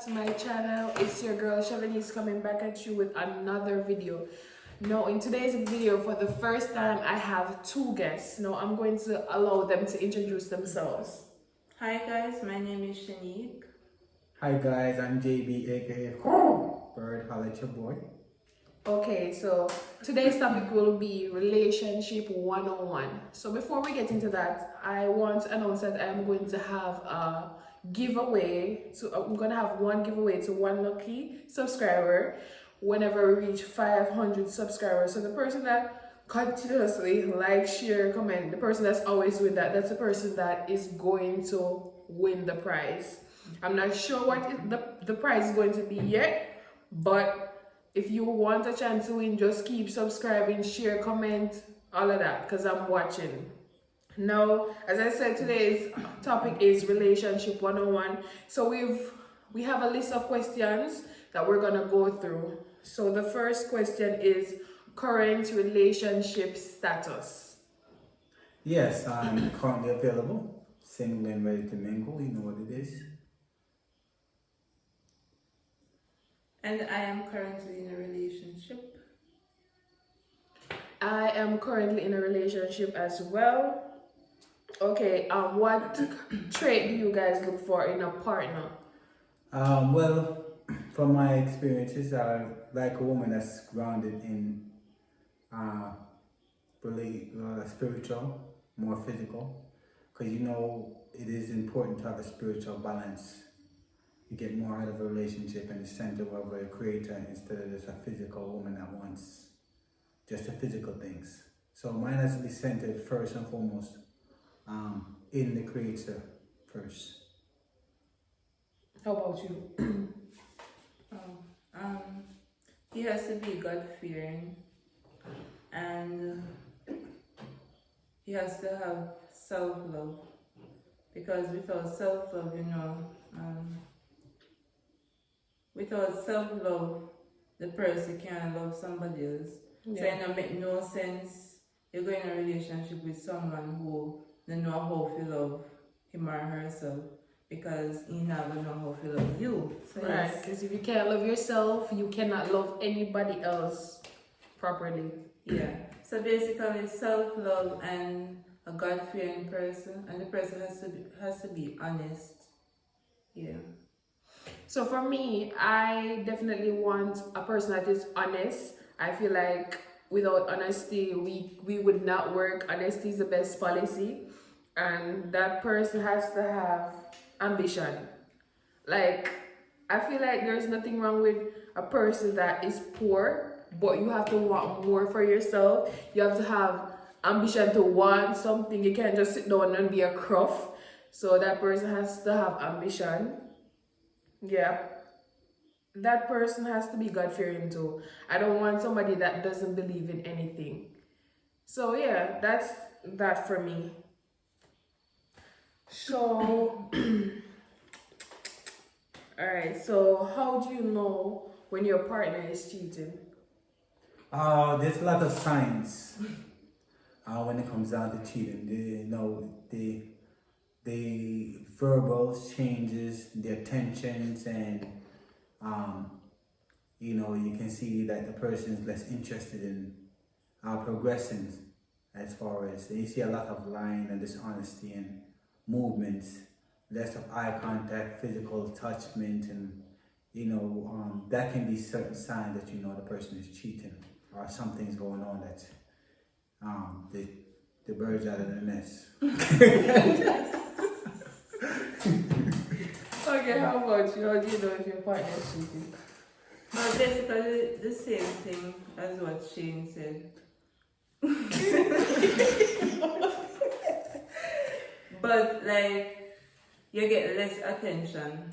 back to my channel. It's your girl Shavanice coming back at you with another video. Now in today's video, for the first time, I have two guests. Now I'm going to allow them to introduce themselves. Hi guys, my name is Shanique. Hi guys, I'm JB aka Bird. Holla at your boy. Okay, so today's topic will be relationship 101. So before we get into that, I want to announce that I'm going to have a giveaway. So I'm going to have one giveaway to one lucky subscriber whenever we reach 500 subscribers. So the person that continuously like, share, comment, the person that's always with that, that's the person that is going to win the prize. I'm not sure what the prize is going to be yet, but if you want a chance to win, just keep subscribing, share, comment, all of that, because I'm watching. Now, as I said, today's topic is relationship 101. So we have a list of questions that we're gonna go through. So the first question is current relationship status. Yes, I'm currently available, single and ready to mingle. You know what it is. And I am currently in a relationship. I am currently in a relationship as well. Okay, what trait do you guys look for in a partner? Well, from my experiences, I like a woman that's grounded in really spiritual, more physical, because you know it is important to have a spiritual balance. You get more out of a relationship in the center of a creator instead of just a physical woman that wants just the physical things. So mine has to be centered first and foremost in the creator first. How about you? He has to be God-fearing, and he has to have self-love, because without self-love, without self-love, the person can't love somebody else. Yeah. So it make no sense. You're going in a relationship with someone who don't know how to love him or herself, because he never know how to love you. So Right, because if you can't love yourself, you cannot love anybody else properly. yeah. So basically, self-love and a God-fearing person, and the person has to be honest. Yeah. So for me, I definitely want a person that is honest. I feel like without honesty, we would not work. Honesty is the best policy. And that person has to have ambition. Like, I feel like there's nothing wrong with a person that is poor, but you have to want more for yourself. You have to have ambition to want something. You can't just sit down and be a cruff. So that person has to have ambition. Yeah. That person has to be God-fearing too. I don't want somebody that doesn't believe in anything. So yeah, that's that for me. So alright, so how do you know when your partner is cheating? There's a lot of signs when it comes down to cheating. The verbal changes, the attentions, and you can see that the person is less interested in progressing as far as you see a lot of lying and dishonesty and movements, less of eye contact, physical touchment, and that can be certain signs that you know the person is cheating or something's going on that the birds out of the nest. Okay, how about you? How do you know if your partner is cheating? Well, basically the same thing as what Shane said. But like, you get less attention.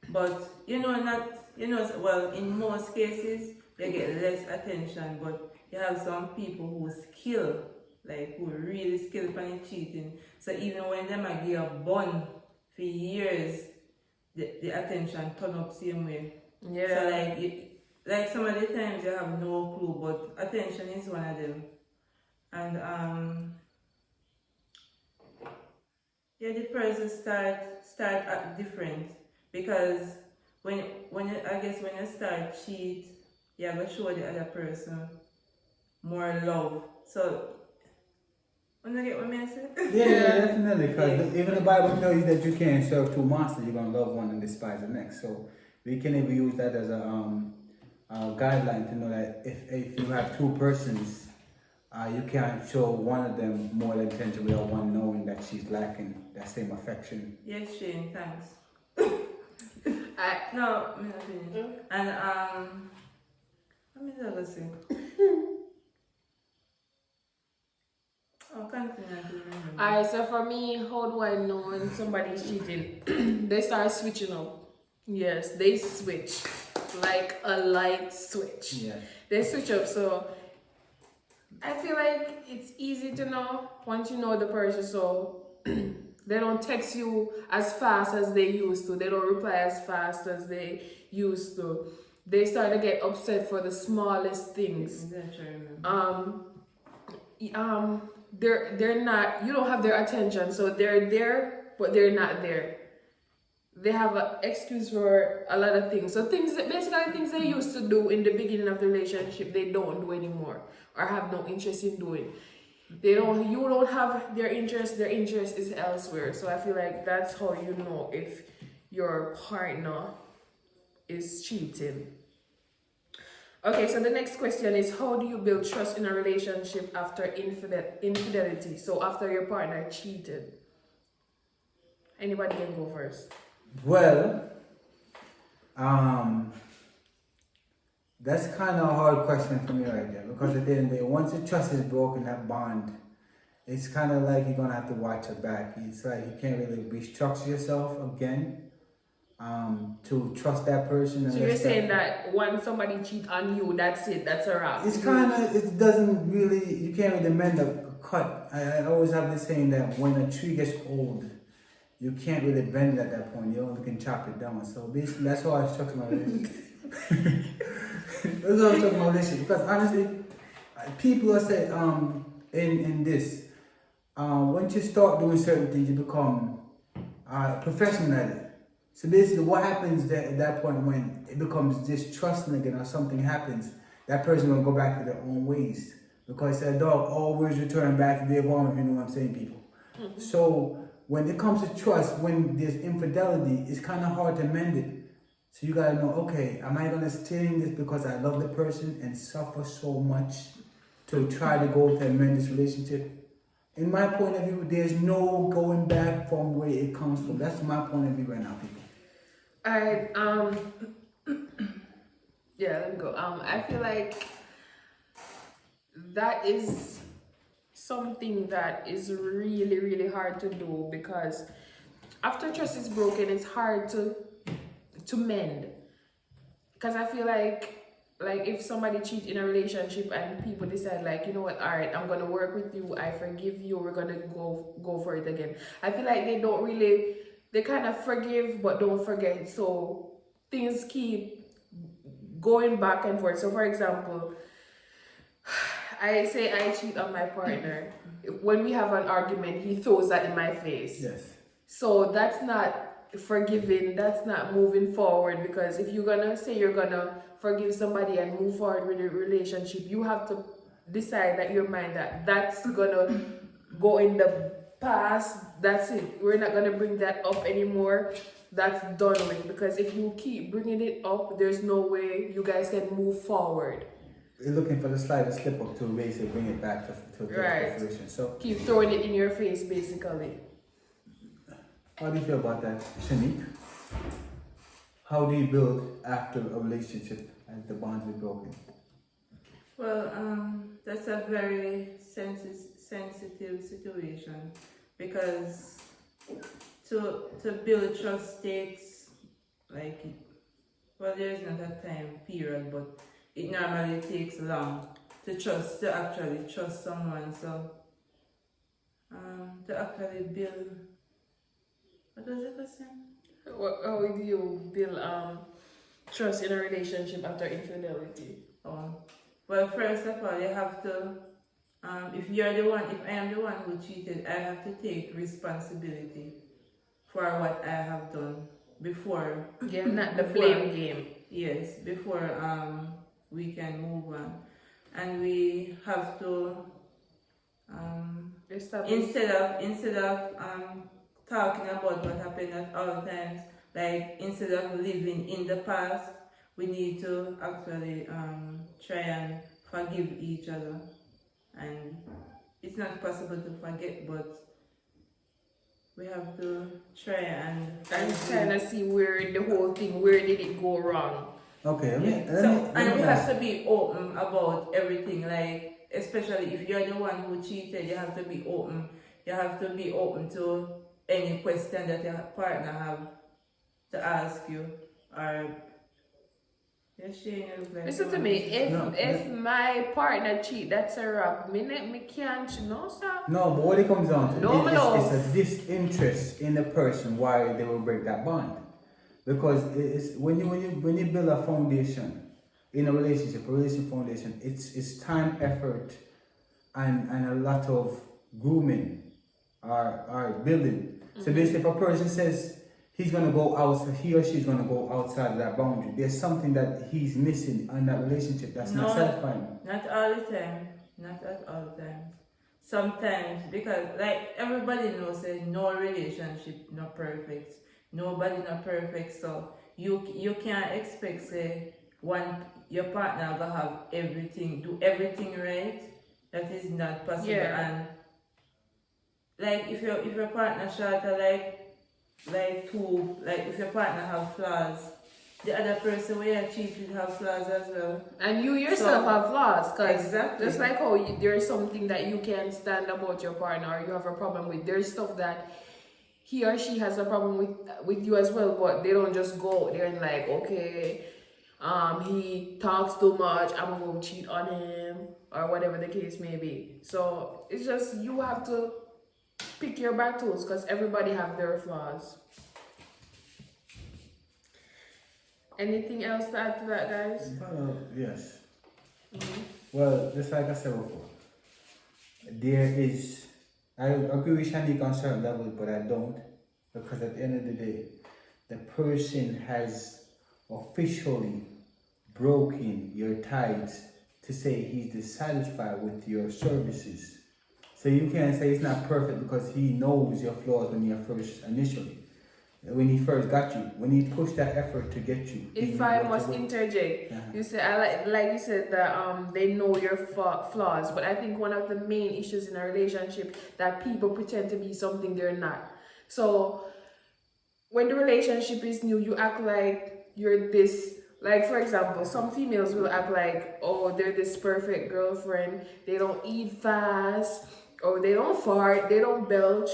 But well, in most cases you get less attention, but you have some people who who really skill on cheating. So even when them might give a bun for years, the attention turn up same way. Yeah. So like some of the times you have no clue, but attention is one of them. And yeah, the person start act different, because I guess when you start cheat, you have to show the other person more love. So, when you get what I say? Yeah, definitely. Because Yeah. even the Bible tells you that you can't serve two masters. You're gonna love one and despise the next. So we can even use that as a guideline to know that if you have two persons, you can't show one of them more attention without one knowing that she's lacking that same affection. Yes, Shane, thanks. I No, I'm not finished. And what me gonna say? Oh, continue to remember. Alright, so for me, how do I know when somebody's cheating? They start switching up. Yes, they switch like a light switch. Yeah. They switch up. So I feel like it's easy to know once you know the person. So they don't text you as fast as they used to. They don't reply as fast as they used to. They start to get upset for the smallest things. That's what I remember. They're not, you don't have their attention, so they're there but they're not there. They have an excuse for a lot of things, so basically things they used to do in the beginning of the relationship they don't do anymore or have no interest in doing. You don't have their interest is elsewhere. So I feel like that's how you know if your partner is cheating. Okay, so the next question is, how do you build trust in a relationship after infidelity? So after your partner cheated. Anybody can go first. Well, that's kind of a hard question for me right there, because at the end of the day, once the trust is broken, that bond, it's kind of like you're gonna have to watch your back. It's like you can't really restructure yourself again to trust that person. So you're saying that once somebody cheat on you, that's it, that's a wrap. It's kind of, it doesn't really, you can't really mend a cut. I always have this saying that when a tree gets old, you can't really bend it at that point. You only can chop it down. So basically, that's how I structure my relationship. That's how I structure my relationship. Because honestly, people are saying in this, once you start doing certain things, you become professional at it. So basically, what happens at that point when it becomes distrusting again or something happens, that person will go back to their own ways. Because a dog always return back to their vomit, if you know what I'm saying, people. Mm-hmm. So when it comes to trust, when there's infidelity, it's kind of hard to mend it. So you gotta know, okay, am I gonna stay in this because I love the person and suffer so much to try to go to amend this relationship? In my point of view, there's no going back from where it comes from. That's my point of view right now, people. Yeah, let me go. I feel like that is something that is really, really hard to do, because after trust is broken, it's hard to mend. Because I feel like if somebody cheats in a relationship and people decide, like, you know what, all right, I'm gonna work with you, I forgive you, we're gonna go for it again. I feel like they kind of forgive but don't forget, so things keep going back and forth. So for example, I say I cheat on my partner. When we have an argument, he throws that in my face. Yes. So that's not forgiving, that's not moving forward, because if you're gonna say you're gonna forgive somebody and move forward with a relationship, you have to decide that your mind that's gonna go in the past. That's it, we're not gonna bring that up anymore. That's done with, because if you keep bringing it up, there's no way you guys can move forward. You're looking for the slightest slip up to basically bring it back to right. fruition. So keep throwing it in your face, basically. How do you feel about that, Shanique? How do you build after a relationship and the bonds are broken? Well, that's a very sensitive situation, because to build trust takes, like, well, there is not a time period, but it normally takes long to actually trust someone. So to actually build, what was the question? How do you build trust in a relationship after infidelity? Oh, well, first of all, you have to, if I am the one who cheated, I have to take responsibility for what I have done. before Yeah, not the before blame game. yes, before we can move on. And we have to Establish. instead of talking about what happened at all times, like instead of living in the past, we need to actually try and forgive each other. And it's not possible to forget, but we have to try and And forgive. kind of see where the whole thing, where did it go wrong? Okay, Yeah. So, and we have to be open about everything, like especially if you're the one who cheated, you have to be open. You have to be open to any question that your partner have to ask you. Or yes, Shane, you look like Listen you to want me. say something. If my partner cheat, that's a wrap. Me can't, you know, sir. No, but what it comes down to No, it's a disinterest in the person why they will break that bond. Because it's when you build a foundation in a relationship foundation, it's time, effort, and a lot of grooming or building. So basically, if a person says he's gonna go out, he or she's gonna go outside of that boundary, there's something that he's missing in that relationship that's not satisfying. Not all the time. Not at all times. Sometimes, because like everybody knows that no relationship not perfect. Nobody not perfect, so you can't expect say your partner gonna have everything, do everything right. That is not possible. Yeah. And like if your partner short like two, like if your partner have flaws, the other person where you cheat with have flaws as well. And you yourself have flaws, because Exactly. just like how there's something that you can't stand about your partner or you have a problem with, there's stuff that he or she has a problem with you as well, but they don't just go out there and like, okay, he talks too much, I'm gonna go cheat on him, or whatever the case may be. So it's just you have to pick your battles, because everybody have their flaws. Anything else to add to that, guys? Yes. Well, just like I said before, I agree with Shanique on certain levels, but I don't. Because at the end of the day, the person has officially broken your ties to say he's dissatisfied with your services. So you can't say it's not perfect because he knows your flaws when he first got you, when he pushed that effort to get you. If I must interject, you say I like you said that they know your flaws, but I think one of the main issues in a relationship that people pretend to be something they're not. So when the relationship is new, you act like you're this. Like for example, some females will act like, oh, they're this perfect girlfriend. They don't eat fast, or they don't fart, they don't belch.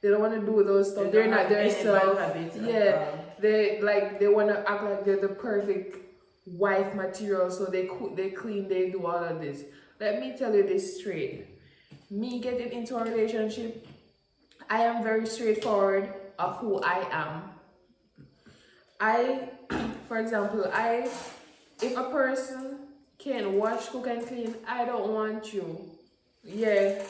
They don't want to do those stuff. They're not their self. Yeah, they want to act like they're the perfect wife material. So they cook, they clean, they do all of this. Let me tell you this straight. Me getting into a relationship, I am very straightforward of who I am. For example, if a person can wash, cook, and clean, I don't want you. Yeah.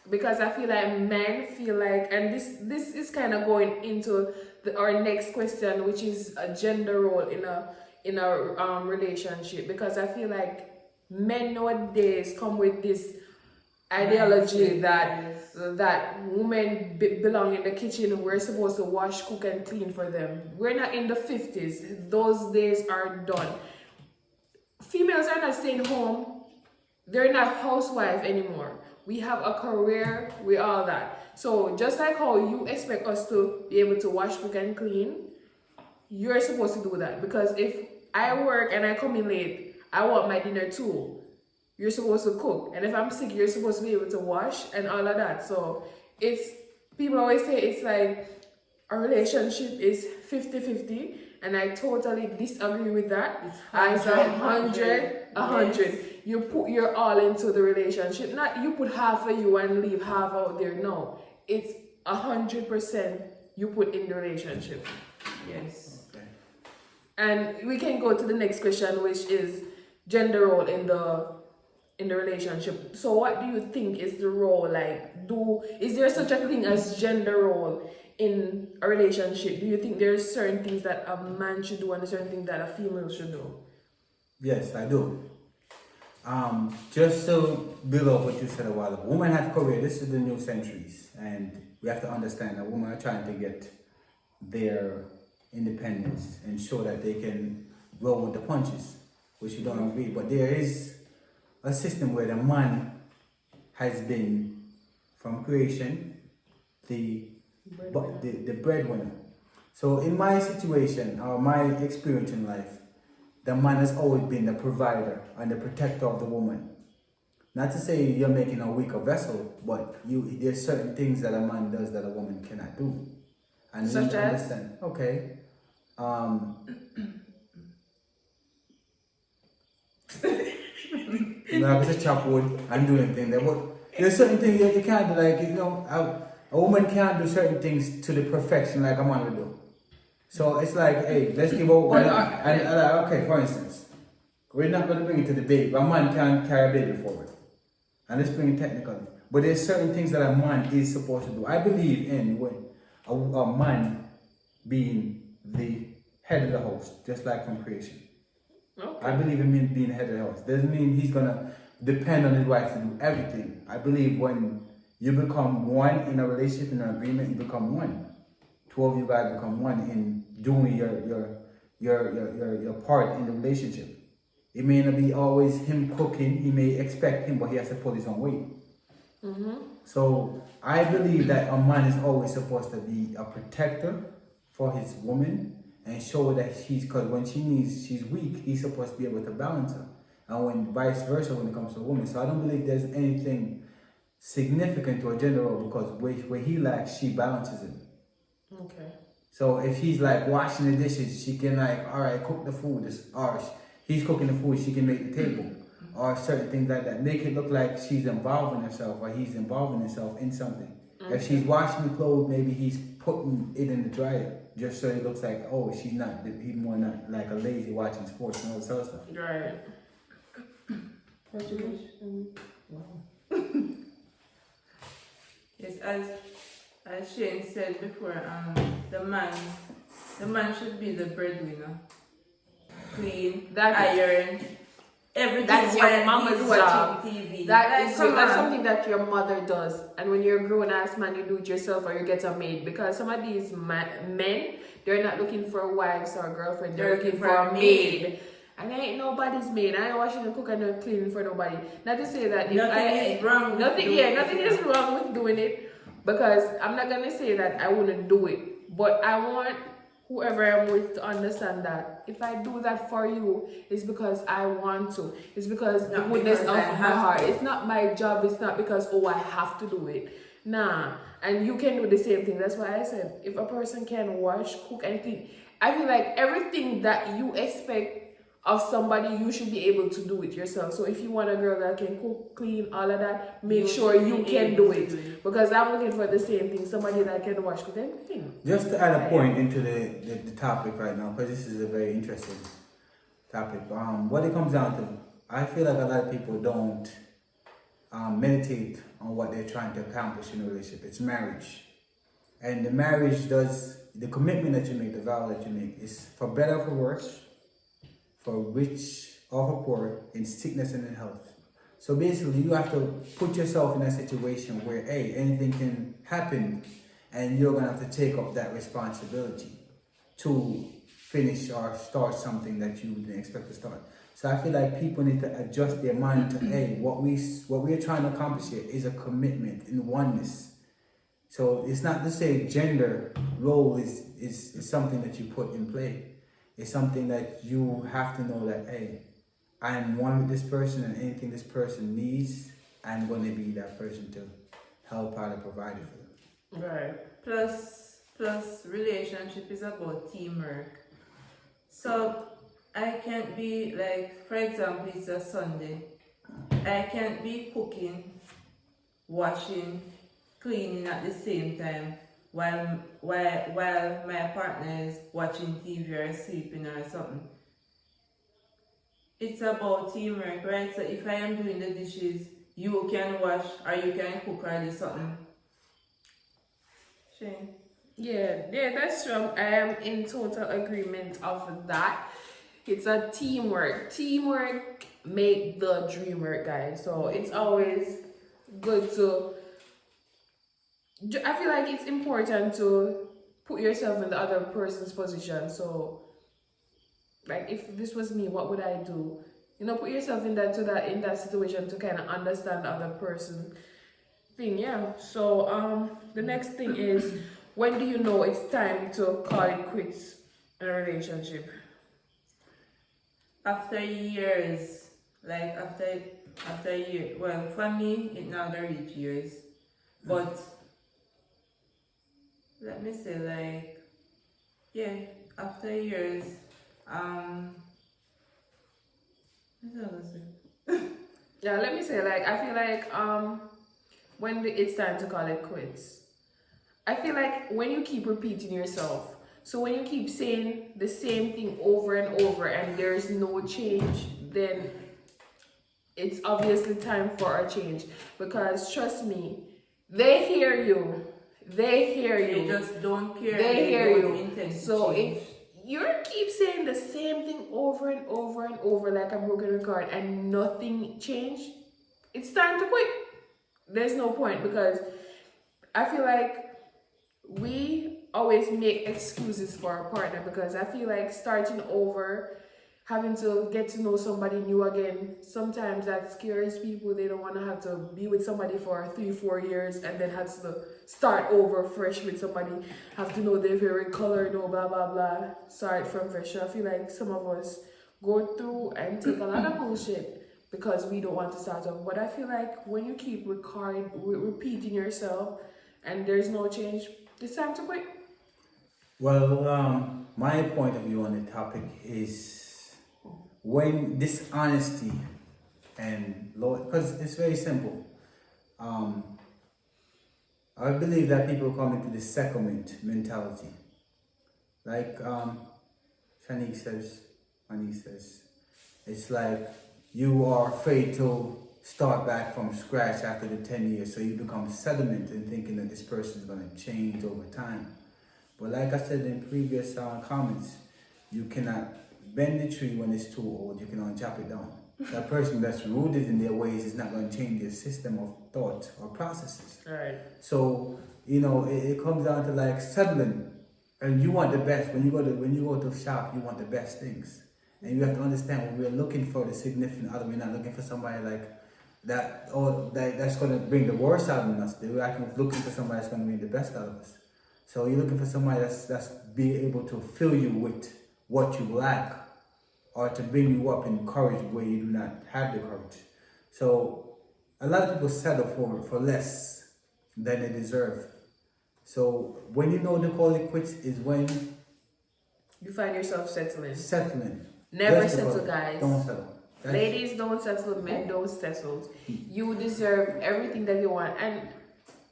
Because I feel like men feel like, and this is kind of going into our next question, which is a gender role in a relationship. Because I feel like men nowadays come with this ideology that women belong in the kitchen. We're supposed to wash, cook, and clean for them. We're not in the 50s. Those days are done. Females are not staying home. They're not housewife anymore. We have a career, we all that. So just like how you expect us to be able to wash, cook, and clean, you're supposed to do that. Because if I work and I come in late, I want my dinner too. You're supposed to cook. And if I'm sick, you're supposed to be able to wash and all of that. So people always say it's like a relationship is 50-50. And I totally disagree with that. It's 100. Yes. You put your all into the relationship. Not you put half of you and leave half out there. No, it's 100% you put in the relationship. Yes. Okay. And we can go to the next question, which is gender role in the relationship. So what do you think is the role? Like, is there such a thing as gender role in a relationship, do you think there's certain things that a man should do and certain things that a female should do? Yes, I do. Just to build up what you said a while ago, women have career. This is the new centuries, and we have to understand that women are trying to get their independence and show that they can roll with the punches, which you don't agree. But there is a system where the man has been, from creation, the breadwinner. So in my situation or my experience in life, the man has always been the provider and the protector of the woman. Not to say you're making a weaker vessel, but there's certain things that a man does that a woman cannot do. And Such you as? understand. Okay. You know, I was a chop wood and do anything there, but there's certain things that you can't do. Like, you know, a woman can't do certain things to the perfection like a man will do. So it's like, hey, let's give out one. Okay, for instance, we're not going to bring it to the baby. A man can't carry a baby forward. And let's bring it technically. But there's certain things that a man is supposed to do. I believe in when a man being the head of the house, just like from creation. Okay. I believe in him being the head of the house. Doesn't mean he's going to depend on his wife to do everything. I believe when you become one in a relationship, in an agreement, you become one. Two of you guys become one in doing your part in the relationship. It may not be always him cooking. He may expect him, but he has to pull his own weight. Mm-hmm. So I believe that a man is always supposed to be a protector for his woman and show her that because when she's weak, he's supposed to be able to balance her. And when vice versa when it comes to a woman. So I don't believe there's anything significant to a gender role because where he lacks, she balances him. Okay. So if he's like washing the dishes, she can like, all right, cook the food. Or he's cooking the food, she can make the table. Or certain things like that. Make it look like she's involving herself or he's involving himself in something. Okay. If she's washing the clothes, maybe he's putting it in the dryer. Just so it looks like, oh, he's more not like a lazy watching sports and all this other stuff. Right. Wow. Yes, as Shane said before, the man should be the breadwinner. Clean, iron, everything. That's your mama's he's job. Watching TV. That's something that your mother does. And when you're a grown ass man, you do it yourself or you get a maid. Because some of these men, they're not looking for wives or girlfriends. They're looking for a maid. And I ain't nobody's maid. I ain't washing and cooking and cleaning for nobody. Not to say that nothing is wrong. Nothing is wrong with doing it. Because I'm not gonna say that I wouldn't do it. But I want whoever I'm with to understand that if I do that for you, it's because I want to. It's because the goodness of my heart. It's not my job. It's not because, oh, I have to do it. Nah. And you can do the same thing. That's why I said, if a person can wash, cook, and clean, I feel like everything that you expect of somebody, you should be able to do it yourself. So if you want a girl that can cook, clean, all of that, make sure you can do it. Because I'm looking for the same thing, somebody that can wash, cook, and clean. Just to add a point into the topic right now, because this is a very interesting topic. What it comes down to, I feel like a lot of people don't meditate on what they're trying to accomplish in a relationship. It's marriage. And the marriage the commitment that you make, the vow that you make, is for better or for worse, for rich or for poor, in sickness and in health. So basically, you have to put yourself in a situation where, hey, anything can happen, and you're gonna have to take up that responsibility to finish or start something that you didn't expect to start. So I feel like people need to adjust their mind to, hey, what we're trying to accomplish here is a commitment in oneness. So it's not to say gender role is something that you put in play. It's something that you have to know that, hey, I'm one with this person, and anything this person needs, I'm going to be that person to help out and provide it for them. Right. Plus, relationship is about teamwork. So I can't be like, for example, it's a Sunday. I can't be cooking, washing, cleaning at the same time while my partner is watching TV or sleeping or something. It's about teamwork, right? So if I am doing the dishes, you can wash or you can cook or do something. Shane? Yeah, that's true. I am in total agreement of that. It's a teamwork. Teamwork make the dream work, guys. So it's always good to. I feel like it's important to put yourself in the other person's position. So, like, if this was me, what would I do? Put yourself in that situation to kind of understand the other person thing. Yeah. So, the next thing is, when do you know it's time to call it quits in a relationship? After years, like after years, well, for me, it not gonna reach years, but let me say, like, yeah, after years, what was I gonna say? Yeah, let me say, like, I feel like it's time to call it quits. I feel like when you keep repeating yourself, so when you keep saying the same thing over and over and there's no change, then it's obviously time for a change. Because trust me, they hear you. They hear They you. just don't care. They hear don't you. intend to So change. if you keep saying the same thing over and over and over like a broken record and nothing changed, it's time to quit. There's no point, because I feel like we always make excuses for our partner, because I feel like starting over, having to get to know somebody new again, sometimes that scares people. They don't want to have to be with somebody for 3-4 years and then have to start over fresh with somebody, have to know their favorite color, know blah blah blah, start from fresh. So I feel like some of us go through and take a lot of bullshit because we don't want to start over. But I feel like when you keep repeating yourself and there's no change, it's time to quit. Well, my point of view on the topic is when dishonesty and because it's very simple. Um, I believe that people come into the settlement mentality. Like Shanique says, Monique says, it's like you are afraid to start back from scratch after the 10 years, so you become sediment and thinking that this person is going to change over time. But like I said in previous comments, you cannot bend the tree when it's too old, you can only chop it down. That person that's rooted in their ways is not going to change their system of thought or processes. Right. So, it comes down to like settling. And you want the best. When you go to shop, you want the best things. And you have to understand when we're looking for the significant other, we're not looking for somebody like that or that's gonna bring the worst out of us. We're actually looking for somebody that's gonna bring the best out of us. So you're looking for somebody that's be able to fill you with what you lack, or to bring you up in courage where you do not have the courage. So a lot of people settle for less than they deserve. So when you know the call it quits is when You find yourself settling. Never That's settle, guys. Don't settle. Ladies don't settle, men don't settle. You deserve everything that you want. And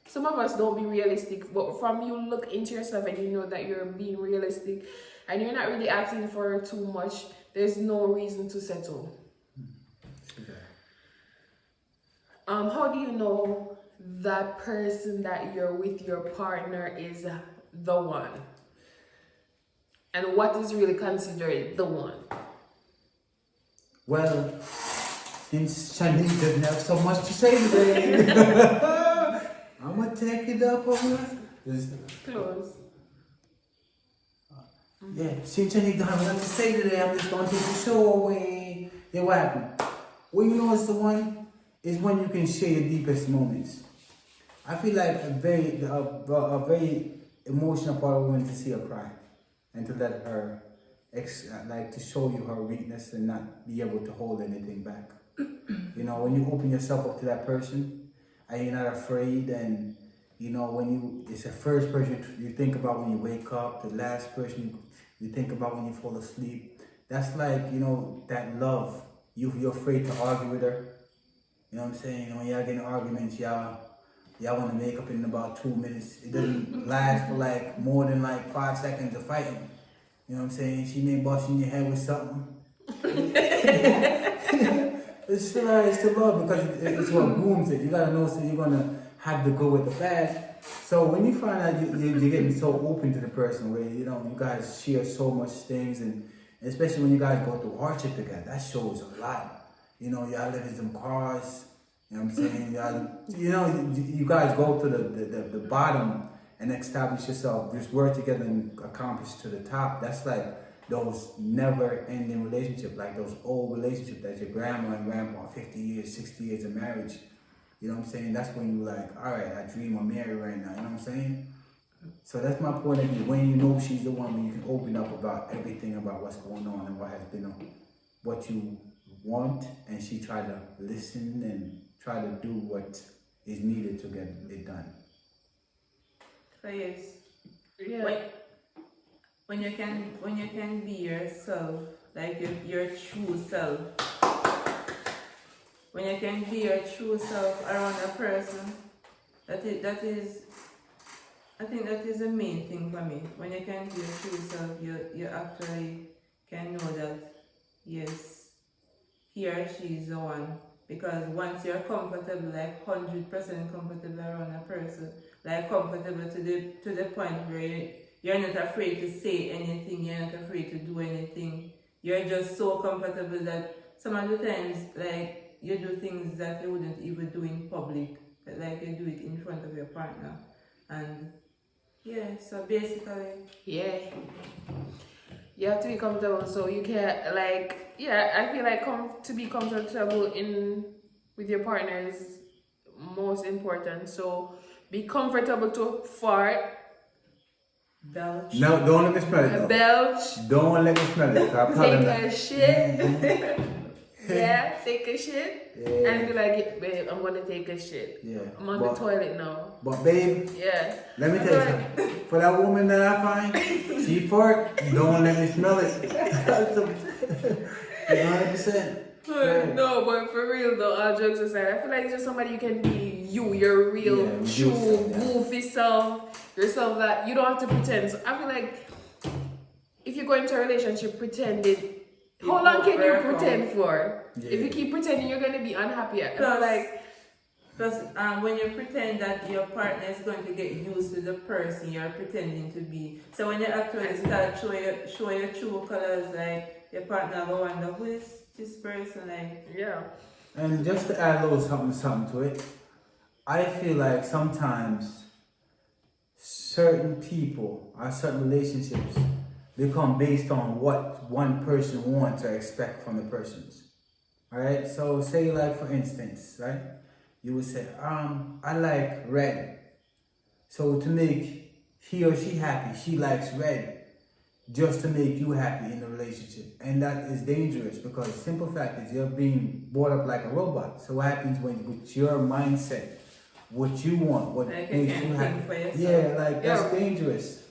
some of us don't be realistic, but from you look into yourself and you know that you're being realistic and you're not really asking for too much, there's no reason to settle. How do you know that person that you're with, your partner, is the one? And what is really considered the one? Well, since Shanique doesn't have so much to say today, I'm gonna take it up on us. Close. Yeah, since Shanique don't have nothing to say today, I'm just gonna take the show away. Yeah, what happened? Well, you know what's the one? Is when you can share your deepest moments. I feel like a very emotional part of a woman to see her cry, and to let her like to show you her weakness and not be able to hold anything back. When you open yourself up to that person and you're not afraid, and it's the first person you think about when you wake up, the last person you think about when you fall asleep. That's like, that love. You're afraid to argue with her. You know what I'm saying? When y'all get in arguments, y'all want to make up in about 2 minutes. It doesn't last for like more than like 5 seconds of fighting. You know what I'm saying? She may bust in your head with something. It's still love because it's what booms it. You gotta know, so you're gonna have the good with the bad. So when you find out you're getting so open to the person where you know you guys share so much things, and especially when you guys go through hardship together, that shows a lot. You know, y'all live in some cars. You know what I'm saying? Y'all, you know, you guys go to the bottom and establish yourself. Just work together and accomplish to the top. That's like those never-ending relationships, like those old relationships that your grandma and grandpa, 50 years, 60 years of marriage. You know what I'm saying? That's when you like, all right, I dream of Mary right now. You know what I'm saying? So that's my point of view. When you know she's the one, when you can open up about everything about what's going on and what has been on, what you want, and she try to listen and try to do what is needed to get it done. So yes, Yeah. when you can be yourself, like your true self. When you can be your true self around a person, I think that is the main thing for me. When you can be your true self, you actually can know that yes, he or she is the one. Because once you're comfortable, like 100% comfortable around a person, like comfortable to the point where you're not afraid to say anything, you're not afraid to do anything. You're just so comfortable that some of the times, like, you do things that you wouldn't even do in public, but like you do it in front of your partner. And yeah, so basically, Yeah. You have to be comfortable, so you can't like. Yeah, I feel like to be comfortable with your partner is most important. So be comfortable to fart, belch. No, don't let me smell it though. belch, Don't let me smell it. Stop take telling a me. shit. Yeah, take a shit. Yeah. And be like, babe, I'm gonna take a shit. Yeah. I'm on the toilet now. But babe, Yeah. let me I tell you feel something. For that woman that I find, she fart, don't let me smell it. 100%. No, but for real though, all jokes aside, I feel like just somebody you can be you, your real, Yeah, true, yourself, yeah. goofy self, yourself that you don't have to pretend. So I feel like if you go into a relationship pretending, how long can you pretend for? Yeah. If you keep pretending, you're gonna be unhappy. I feel Plus- like Plus, when you pretend that your partner is going to get used to the person you're pretending to be, so when you actually start show your true colors, like your partner will wonder who is this person, like. yeah. And just to add a little something to it, I feel like sometimes certain people or certain relationships become based on what one person wants or expect from the persons. Alright? So say like for instance, right? You would say, I like red. So to make he or she happy, she likes red just to make you happy in the relationship. And that is dangerous because the simple fact is you're being brought up like a robot. So what happens when with your mindset, what you want, what Like makes you you can't happy? think for yourself. Yeah, like that's Yeah. dangerous.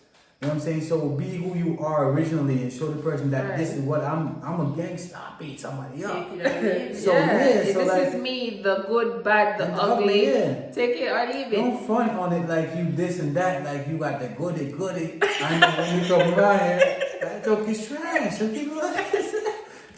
You know what I'm saying? So be who you are originally and show the person that this is what I'm a gangster, I beat somebody up. Take it or leave it. So, yeah, so this like- is me, the good, bad, the And the ugly. yeah. Take it or leave it. Don't front on it like you this and that, like you got the goody. I know when you come around here, that joke is trash. So people like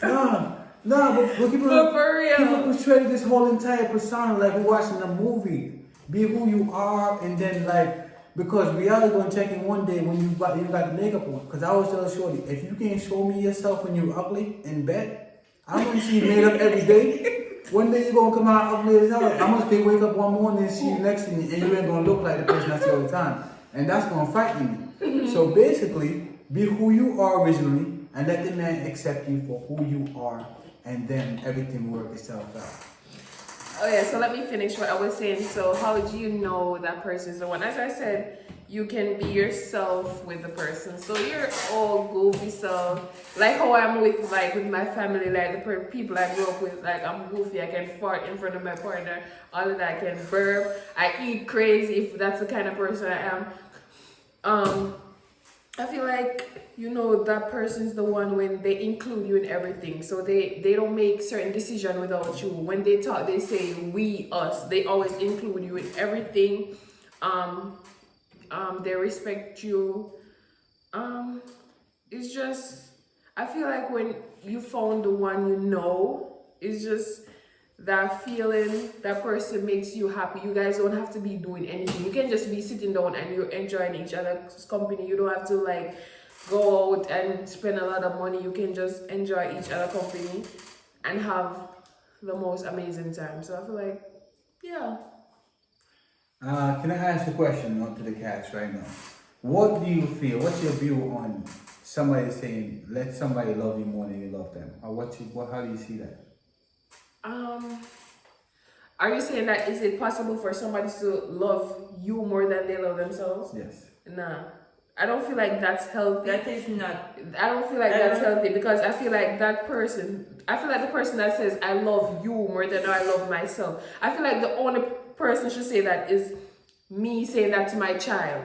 but people, But for real. people portray this whole entire persona like we're watching a movie. Be who you are, and then like because reality gonna check in one day when you got the makeup on. Because I always tell Shorty, if you can't show me yourself when you're ugly in bed, I'm gonna see you made up every day. One day you're gonna come out ugly as hell. I'm gonna wake up one morning and see you next to me, and you ain't gonna look like the person I see all the time, and that's gonna frighten me. So basically, be who you are originally, and let the man accept you for who you are, and then everything will work itself out. Oh yeah, so let me finish what I was saying. So how do you know that person is the one? As I said, you can be yourself with the person. So you're all goofy self. Like how I'm with my family, like the people I grew up with, like I'm goofy, I can fart in front of my partner, all of that, I can burp, I eat crazy if that's the kind of person I am. I feel like that person's the one when they include you in everything. So they don't make certain decision without you. When they talk, they say we, us. They always include you in everything. They respect you. It's just I feel like when you found the one it's just that feeling, that person makes you happy. You guys don't have to be doing anything. You can just be sitting down and you're enjoying each other's company. You don't have to like go out and spend a lot of money. You can just enjoy each other's company and have the most amazing time. So I feel like, yeah. Can I ask a question onto the cats right now? What do you feel? What's your view on somebody saying, let somebody love you more than you love them? Or how do you see that? Are you saying that is it possible for somebody to love you more than they love themselves? Yes. Nah. I don't feel like that's healthy. That is not. I don't feel like that's healthy because I feel like the person that says I love you more than I love myself. I feel like the only person should say that is me saying that to my child.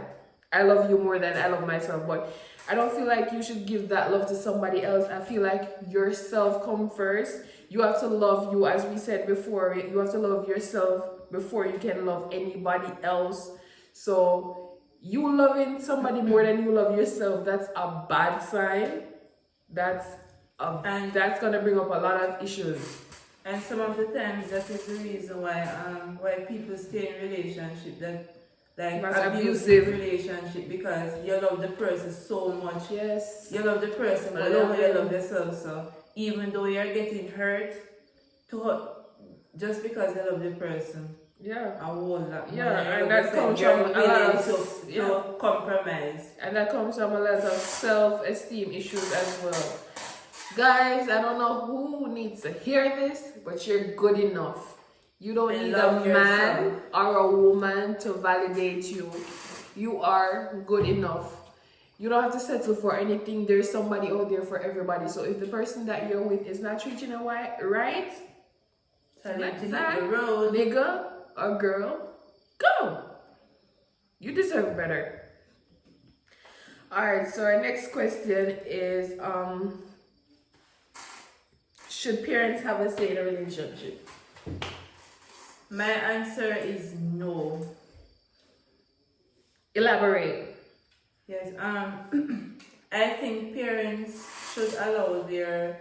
I love you more than I love myself. But I don't feel like you should give that love to somebody else. I feel like yourself come first. You have to love you, as we said before. You have to love yourself before you can love anybody else. So you loving somebody more than you love yourself, that's a bad sign. That's gonna bring up a lot of issues. And some of the times that is the reason why people stay in relationship that like That's abusive abusive. relationship, because you love the person so much. Yes. You love the person more than you love yourself. So even though you're getting hurt, just because you love the person, Yeah. I won't that. Yeah, and that comes from a lot of to compromise. And that comes from a lot of self-esteem issues as well. Guys, I don't know who needs to hear this, but you're good enough. You don't need a man or a woman to validate you. You are good enough. You don't have to settle for anything. There's somebody out there for everybody. So if the person that you're with is not treating you right, Tell next him to time, hit the road. nigga or girl, go. You deserve better. Alright, so our next question is should parents have a say in a relationship? My answer is no. Elaborate. Yes, I think parents should allow their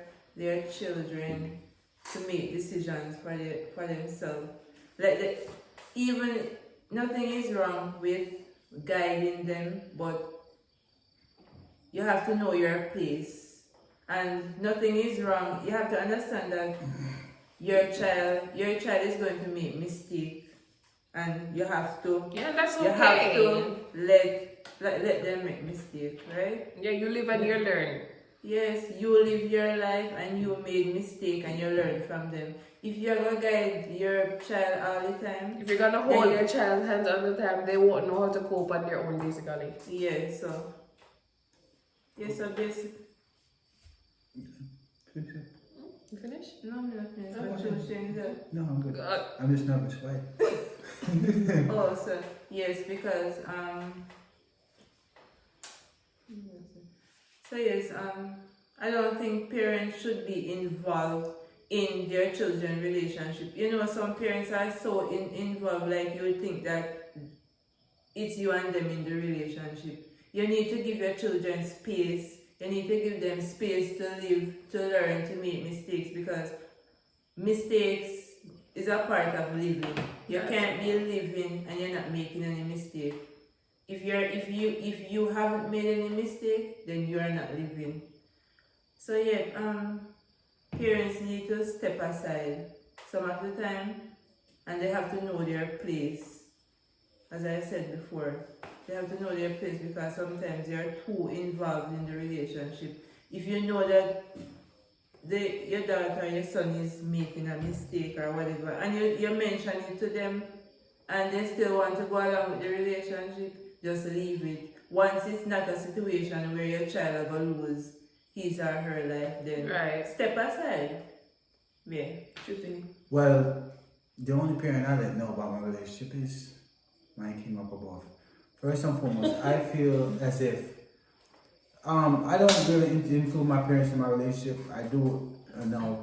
children to make decisions for themselves. Even nothing is wrong with guiding them, but you have to know your place. And nothing is wrong. You have to understand that your child is going to make mistakes, and you have to that's okay. You have to let them make mistakes, right? Yeah, you live and you learn. Yes, you live your life and you made mistake and you learn from them. If you're gonna guide your child all the time, If you're gonna hold your child's hands all the time, they won't know how to cope on their own, basically. yeah. So basic. You finished? No, I'm not finished. What you saying that? No, I'm good. I'm just nervous, right? Oh, so yes, because I don't think parents should be involved in their children's relationship. You know, some parents are so involved, like you would think that it's you and them in the relationship. You need to give your children space. You need to give them space to live, to learn, to make mistakes, because mistakes is a part of living. You can't be living and you're not making any mistake. If you haven't made any mistake, then you are not living. So yeah, parents need to step aside some of the time, and they have to know their place. As I said before, they have to know their place, because sometimes they are too involved in the relationship. If you know that your daughter or your son is making a mistake or whatever, and you mention it to them, and they still want to go along with the relationship, just leave it. Once it's not a situation where your child will lose his or her life, then step aside. Yeah. Well, the only parent I let know about my relationship is mine came up above. First and foremost, I feel as if I don't really include my parents in my relationship. I do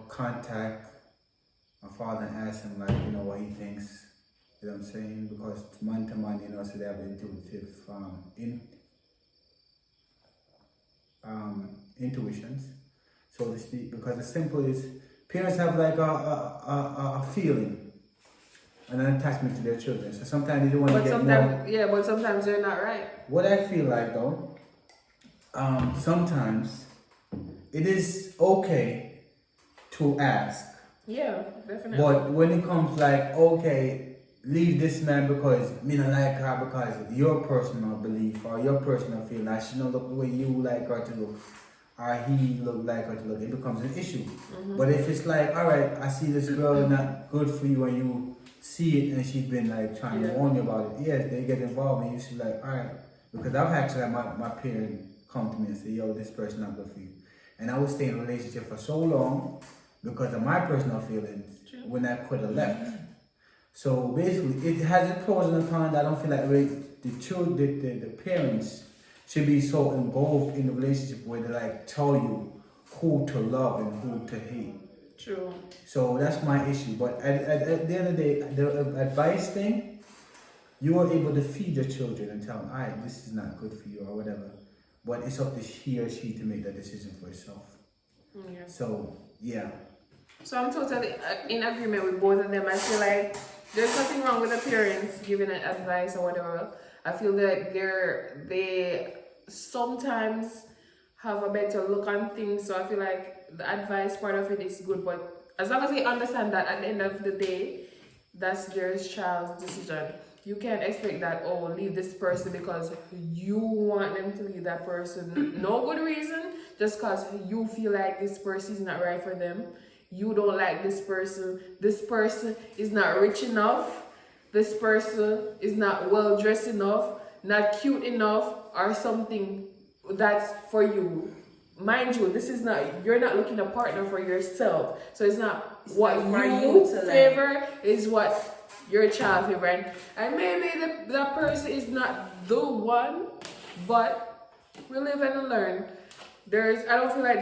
contact my father and ask him what he thinks. You know what I'm saying? Because man to man, so they have intuitive intuitions, so to speak. Because the simple is Parents have like a feeling and an attachment to their children. So sometimes they don't want to But get sometimes, more. yeah, but sometimes they're not right. What I feel like though, sometimes it is okay to ask. Yeah, definitely. But when it comes like, okay, leave this man because me not like her because your personal belief or your personal feeling, I should not look the way you like her to look or he look like her to look, it becomes an issue. But if it's like, alright, I see this girl not good for you and you see it and she's been like trying to warn you about it, yes, they get involved and you should like, alright, because I've actually had my parent come to me and say, yo, this person not good for you. And I would stay in a relationship for so long because of my personal feelings when I could have left. So basically, it has its pros and cons. I don't feel like the children, the parents should be so involved in the relationship where they like tell you who to love and who to hate. True. So that's my issue. But at the end of the day, the advice thing, you are able to feed your children and tell them, alright, this is not good for you or whatever. But it's up to he or she to make that decision for herself. Yeah. So, yeah. So I'm totally in agreement with both of them. I feel like there's nothing wrong with the parents giving an advice or whatever. I feel that they sometimes have a better look on things. So I feel like the advice part of it is good, but as long as they understand that at the end of the day, that's their child's decision. You can't expect that, oh, leave this person because you want them to leave that person. No good reason, just because you feel like this person is not right for them. You don't like this person is not rich enough, this person is not well dressed enough, not cute enough, or something that's for you. Mind you, this is not, you're not looking a partner for yourself. So it's not what you favor, is what your child favor. And maybe that person is not the one, but we live and learn. I don't feel like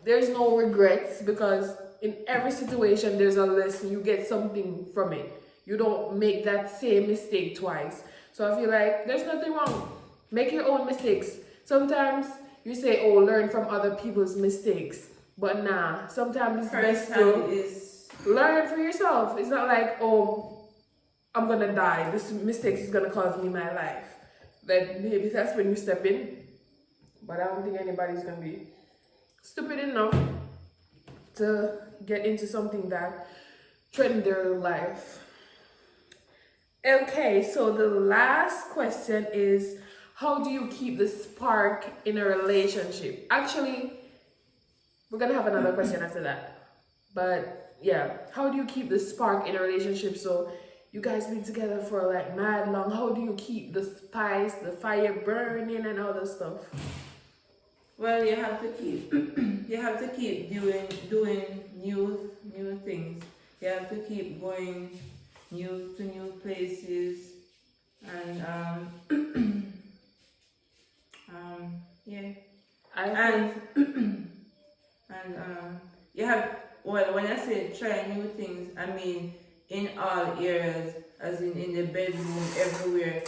there's no regrets, because in every situation there's a lesson. You get something from it. You don't make that same mistake twice. So I feel like there's nothing wrong. Make your own mistakes. Sometimes you say, oh, learn from other people's mistakes. But nah, sometimes it's best to learn for yourself. It's not like, oh, I'm gonna die. This mistake is gonna cost me my life. Then maybe that's when you step in. But I don't think anybody's gonna be stupid enough to get into something that threatens their life. Okay, so the last question is, how do you keep the spark in a relationship? Actually, we're gonna have another question after that. But yeah, how do you keep the spark in a relationship? So you guys been together for like mad long. How do you keep the spice, the fire burning and all that stuff? Well, you have to keep doing new things. You have to keep going to new places, and yeah. You have, well, when I say try new things, I mean in all areas, as in the bedroom, everywhere.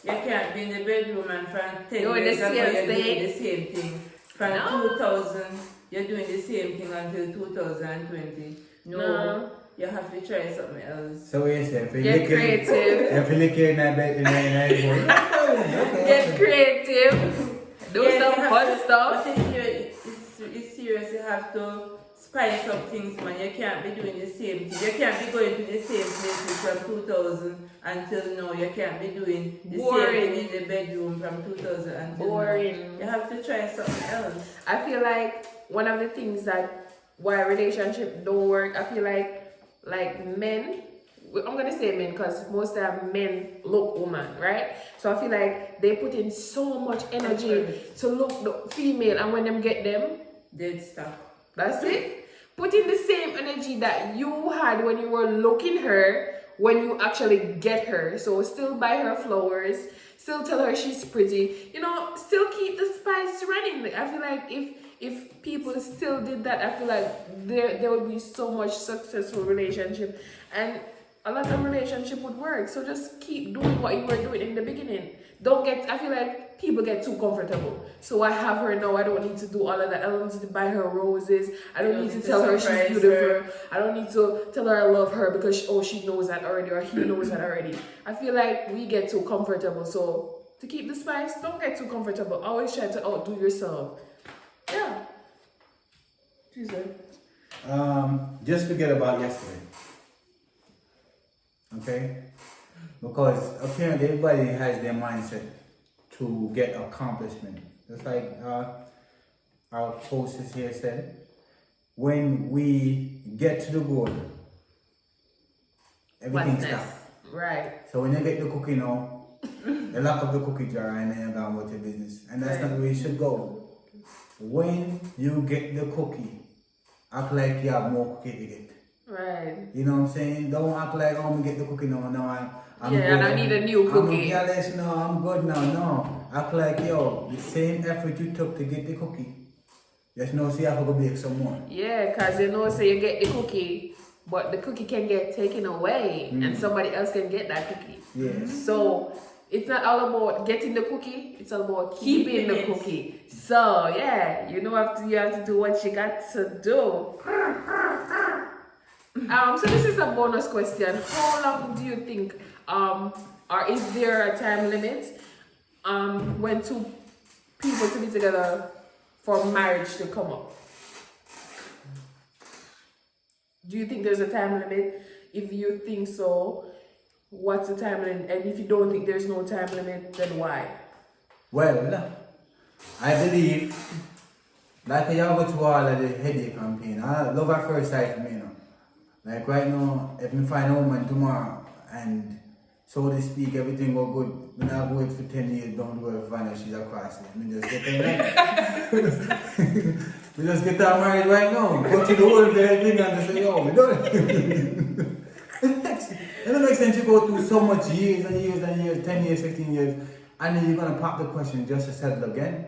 You can't be in the bedroom and from 10 years ago you're doing the same thing. From 2000, you're doing the same thing until 2020. No. You have to try something else. So what you say? Get creative. If you lick in that bed, Get creative. Do some fun stuff. But it's serious. You have to spice up things, man. You can't be doing the same thing. You can't be going to the same places from 2000 until now. You can't be doing the same thing in the bedroom from 2000 until boring. Now. You have to try something else. I feel like one of the things that why relationship don't work, I feel like men, I'm gonna say men because most of the men look woman, right? So I feel like they put in so much energy to look the female, and when them get them, dead stop. That's it. Put in the same energy that you had when you were looking her, when you actually get her. So still buy her flowers, still tell her she's pretty, still keep the spice running. I feel like if people still did that, I feel like there would be so much successful relationship. And a lot of relationship would work. So just keep doing what you were doing in the beginning. Don't get, I feel like people get too comfortable. So I have her now, I don't need to do all of that. I don't need to buy her roses. I don't need to tell her she's beautiful. Her. I don't need to tell her I love her because she knows that already or he knows that already. I feel like we get too comfortable. So to keep the spice, don't get too comfortable. Always try to outdo yourself. Yeah. Jesus. Just forget about yesterday. Okay? Because apparently everybody has their mindset to get accomplishment. Just like our hostess here said, when we get to the goal, everything stops. Right. So when you get the cookie now, you lock up the cookie jar and then you go about your business. And that's not the way you should go. When you get the cookie, act like you have more cookie to get. Right. You know what I'm saying? Don't act like, oh, I'm gonna get the cookie now. No, I'm yeah, good. and I need a new cookie. I'm jealous, no, I'm good now. No. Act like, yo, the same effort you took to get the cookie. Just know, see, I have to go bake some more. Yeah, because you know, so you get the cookie, but the cookie can get taken away and somebody else can get that cookie. Yeah. So it's not all about getting the cookie, it's all about keeping the cookie. So yeah, you have to do what you got to do. So this is a bonus question. How long do you think, or is there a time limit, when two people to be together for marriage to come up? Do you think there's a time limit? If you think so, what's the time limit? And if you don't think there's no time limit, then why? Well, I believe, like you go to all of the headache campaign, I love at first sight for me, you know. Like right now, if I find a woman tomorrow and so to speak, everything go good, when I wait for 10 years, don't do it, find out she's across it. We just get her we just get her married right now. Go to the whole thing and just say, yo, we done it. It doesn't make sense you go through so much years and years and years, 10 years, 15 years, and then you're gonna pop the question just to settle again.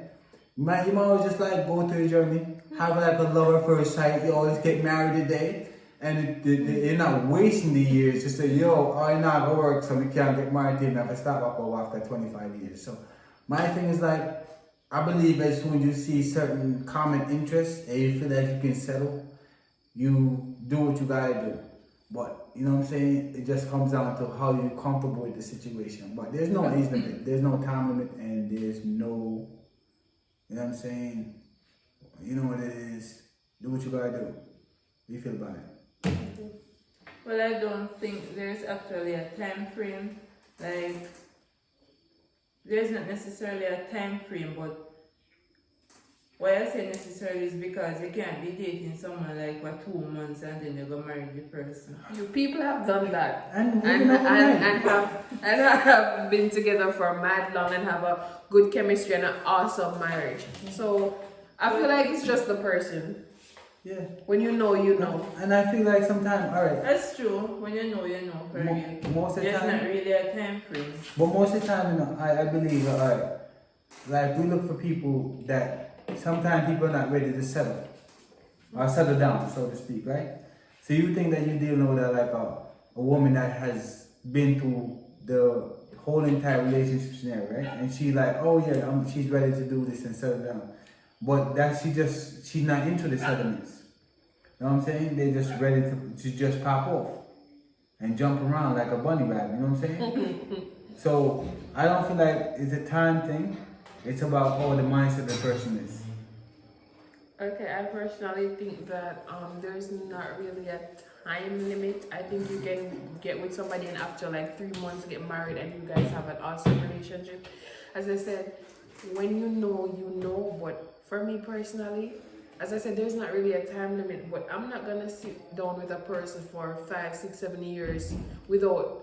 You might always just like go through the journey, have like a love at first sight, you always get married today, and you're not wasting the years just say, yo, I'm not gonna work so we can't get married to him if I start back over after 25 years. So my thing is like, I believe as soon as you see certain common interests and you feel like you can settle, you do what you gotta do. But you know what I'm saying? It just comes down to how you're comfortable with the situation. But there's no age limit, there's no time limit, and there's no, you know what I'm saying? You know what it is. Do what you gotta do. What do you feel about it? Well, I don't think there's actually a time frame. Like, there's not necessarily a time frame, but why I say necessarily is because you can't be dating someone like for 2 months and then you go marry the person. You people have done that And have been together for mad long and have a good chemistry and an awesome marriage. So I feel like it's just the person. Yeah. When you know, you know. And I feel like sometimes, alright. That's true. When you know, for real. Most of the There's time. not really a time frame. But most of the time, you know, I believe, like we look for people that sometimes people are not ready to settle or settle down, so to speak, right? So you think that you're dealing with a woman that has been through the whole entire relationship scenario, right? And she's like, oh yeah, she's ready to do this and settle down. But that she's not into the settlements. You know what I'm saying? They're just ready to just pop off and jump around like a bunny rabbit, you know what I'm saying? So I don't feel like it's a time thing. It's about the mindset of the person is. Okay, I personally think that there's not really a time limit. I think you can get with somebody and after like 3 months get married and you guys have an awesome relationship. As I said, when you know, but for me personally, as I said, there's not really a time limit, but I'm not gonna sit down with a person for 5, 6, 7 years without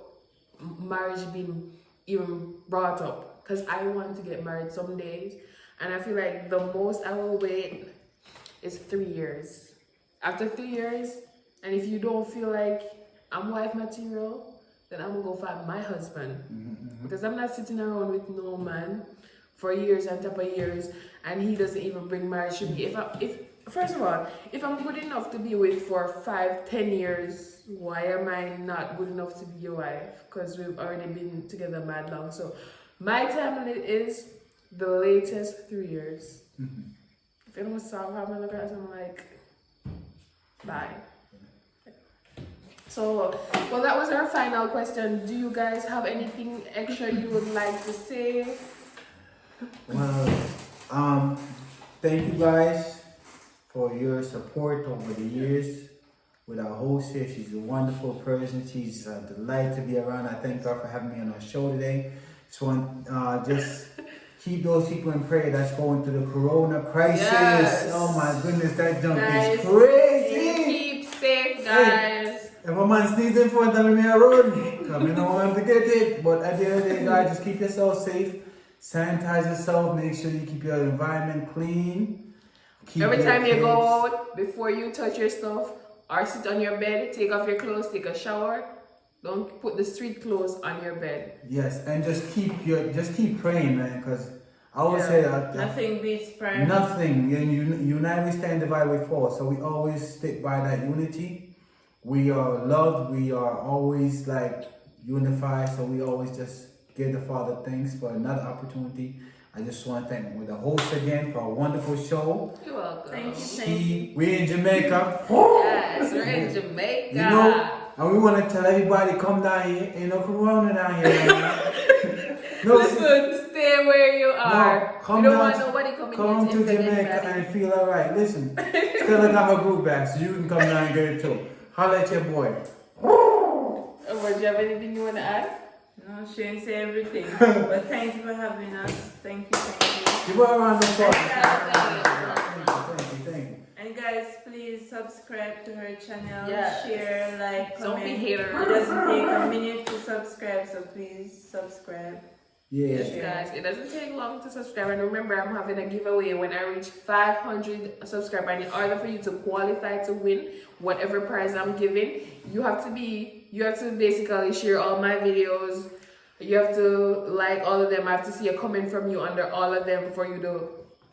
marriage being even brought up, because I want to get married some days, and I feel like the most I will wait is 3 years. After 3 years, and if you don't feel like I'm wife material, then I'm gonna go find my husband. Because I'm not sitting around with no man for years on top of years, and he doesn't even bring marriage to me. If First of all, if I'm good enough to be with for 5, 10 years, why am I not good enough to be your wife? Because we've already been together mad long. So my time limit is the latest 3 years. If anyone saw how many guys, I'm like, bye. So, well, that was our final question. Do you guys have anything extra you would like to say? Well, thank you guys for your support over the years with our host here. She's a wonderful person. She's a delight to be around. I thank God for having me on our show today. Just keep those people in prayer that's going through the corona crisis. Yes. Oh my goodness, that junk Guys, is crazy. keep safe, guys. Hey, if a man sneezes in front of me, I run. Come in, I want to get it. But at the end of the day, guys, just keep yourself safe. Sanitize yourself. Make sure you keep your environment clean. Every time you go out, before you touch your stuff or sit on your bed, take off your clothes, take a shower. Don't put the street clothes on your bed. Yes, and just keep praying, man. Because I always say that Nothing beats prayer. nothing. And unite we stand, divide we fall. So we always stick by that unity. We are loved. We are always like unified. So we always just give the Father thanks for another opportunity. I just want to thank the host again for a wonderful show. You're welcome. Thank you. We in Jamaica. Yes, we're in Jamaica. You know, and we want to tell everybody come down here. Ain't no corona down here. No, Listen, stay where you are. no, come we don't down want to- nobody coming Come here to infect Jamaica anybody. and feel alright. Listen, still I got her group back, so you can come down and get it too. Holla at your boy. Oh, do you have anything you want to add? No, she didn't say everything. But thank you for having us. Thank you. Give her a round of applause. Yeah, Thank you. And guys, please subscribe to her channel. Yes. Share, like, Don't be comment. haters. It doesn't take a minute to subscribe, so please subscribe. Yes. Yes, guys, it doesn't take long to subscribe. And remember, I'm having a giveaway when I reach 500 subscribers. And in order for you to qualify to win whatever prize I'm giving, you have to basically share all my videos. You have to like all of them. I have to see a comment from you under all of them for you to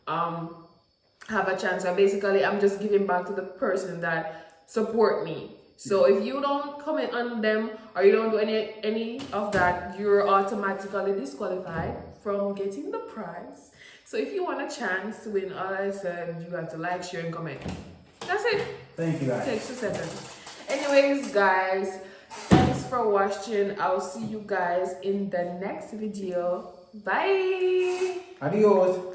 have a chance. So basically, I'm just giving back to the person that support me. So if you don't comment on them or you don't do any of that, you're automatically disqualified from getting the prize. So if you want a chance to win, all I said, you have to like, share, and comment. That's it. Thank you It guys. takes 2 seconds. Anyways, guys, thanks for watching. I'll see you guys in the next video. Bye. Adios.